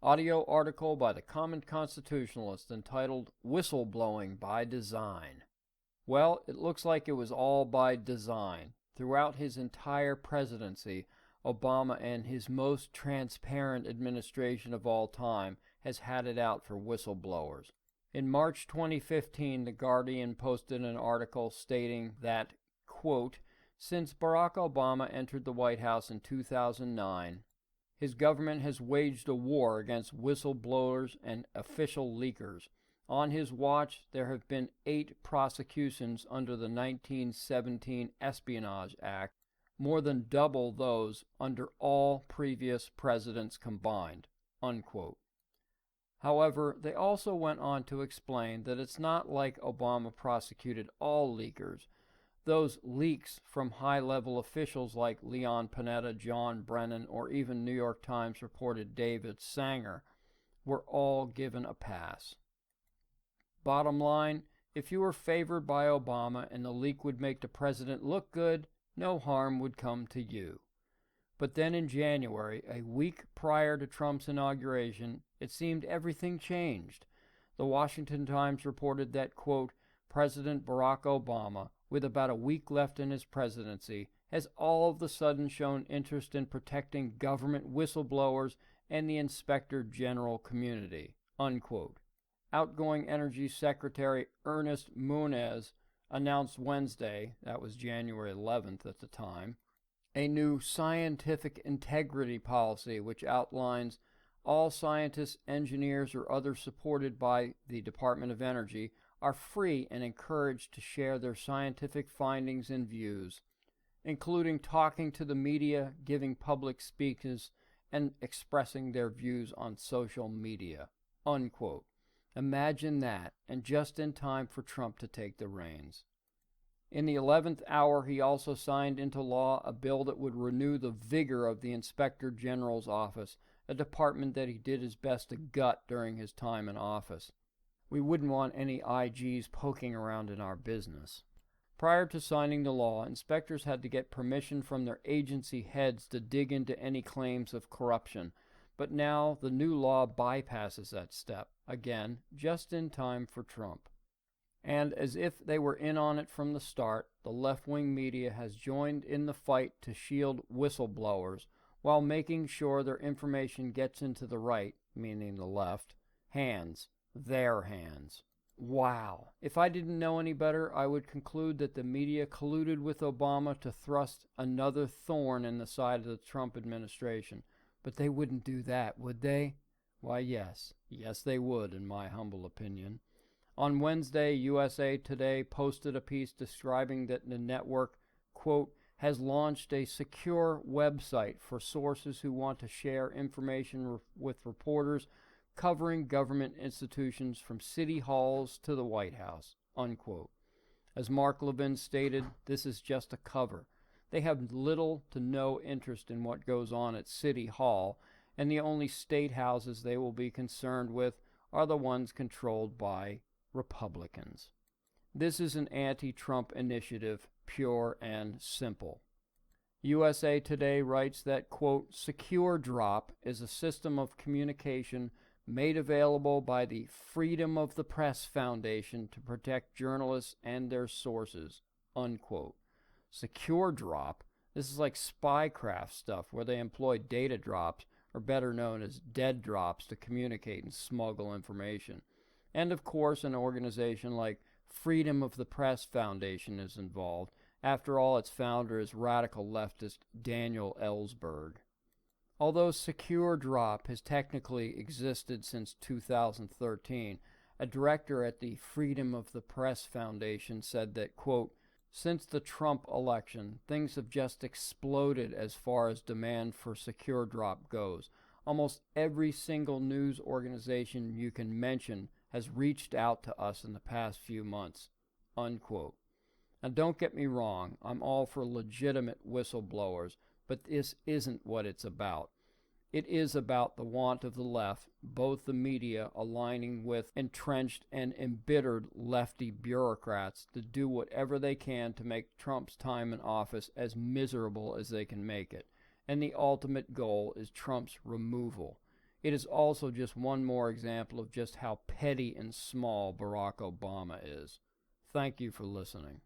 Audio article by the Common Constitutionalist entitled Whistleblowing by Design. Well, it looks like it was all by design. Throughout his entire presidency, Obama and his most transparent administration of all time has had it out for whistleblowers. In March 2015, The Guardian posted an article stating that, quote, since Barack Obama entered the White House in 2009, his government has waged a war against whistleblowers and official leakers. On his watch, there have been 8 prosecutions under the 1917 Espionage Act, more than double those under all previous presidents combined, unquote. However, they also went on to explain that it's not like Obama prosecuted all leakers. Those leaks from high-level officials like Leon Panetta, John Brennan, or even New York Times reported David Sanger were all given a pass. Bottom line, if you were favored by Obama and the leak would make the president look good, no harm would come to you. But then in January, a week prior to Trump's inauguration, it seemed everything changed. The Washington Times reported that, quote, President Barack Obama, with about a week left in his presidency, has all of a sudden shown interest in protecting government whistleblowers and the Inspector General community, unquote. Outgoing Energy Secretary Ernest Moniz announced Wednesday, that was January 11th at the time, a new scientific integrity policy which outlines all scientists, engineers, or others supported by the Department of Energy are free and encouraged to share their scientific findings and views, including talking to the media, giving public speeches, and expressing their views on social media, unquote. Imagine that, and just in time for Trump to take the reins. In the 11th hour, he also signed into law a bill that would renew the vigor of the Inspector General's office, a department that he did his best to gut during his time in office. We wouldn't want any IGs poking around in our business. Prior to signing the law, inspectors had to get permission from their agency heads to dig into any claims of corruption, but now the new law bypasses that step, again, just in time for Trump. And as if they were in on it from the start, the left-wing media has joined in the fight to shield whistleblowers while making sure their information gets into the right, meaning the left, hands. Their hands. Wow. If I didn't know any better, I would conclude that the media colluded with Obama to thrust another thorn in the side of the Trump administration. But they wouldn't do that, would they? Why, yes. Yes, they would, in my humble opinion. On Wednesday, USA Today posted a piece describing that the network, quote, has launched a secure website for sources who want to share information with reporters covering government institutions from city halls to the White House, unquote. As Mark Levin stated, this is just a cover. They have little to no interest in what goes on at City Hall, and the only state houses they will be concerned with are the ones controlled by Republicans. This is an anti-Trump initiative, pure and simple. USA Today writes that, quote, Secure Drop is a system of communication made available by the Freedom of the Press Foundation to protect journalists and their sources, unquote. Secure Drop, this is like spycraft stuff where they employ data drops, or better known as dead drops, to communicate and smuggle information. And of course, an organization like Freedom of the Press Foundation is involved. After all, its founder is radical leftist Daniel Ellsberg. Although Secure Drop has technically existed since 2013, a director at the Freedom of the Press Foundation said that, quote, since the Trump election, things have just exploded as far as demand for Secure Drop goes. Almost every single news organization you can mention has reached out to us in the past few months, unquote. Now don't get me wrong, I'm all for legitimate whistleblowers, but this isn't what it's about. It is about the want of the left, both the media aligning with entrenched and embittered lefty bureaucrats to do whatever they can to make Trump's time in office as miserable as they can make it. And the ultimate goal is Trump's removal. It is also just one more example of just how petty and small Barack Obama is. Thank you for listening.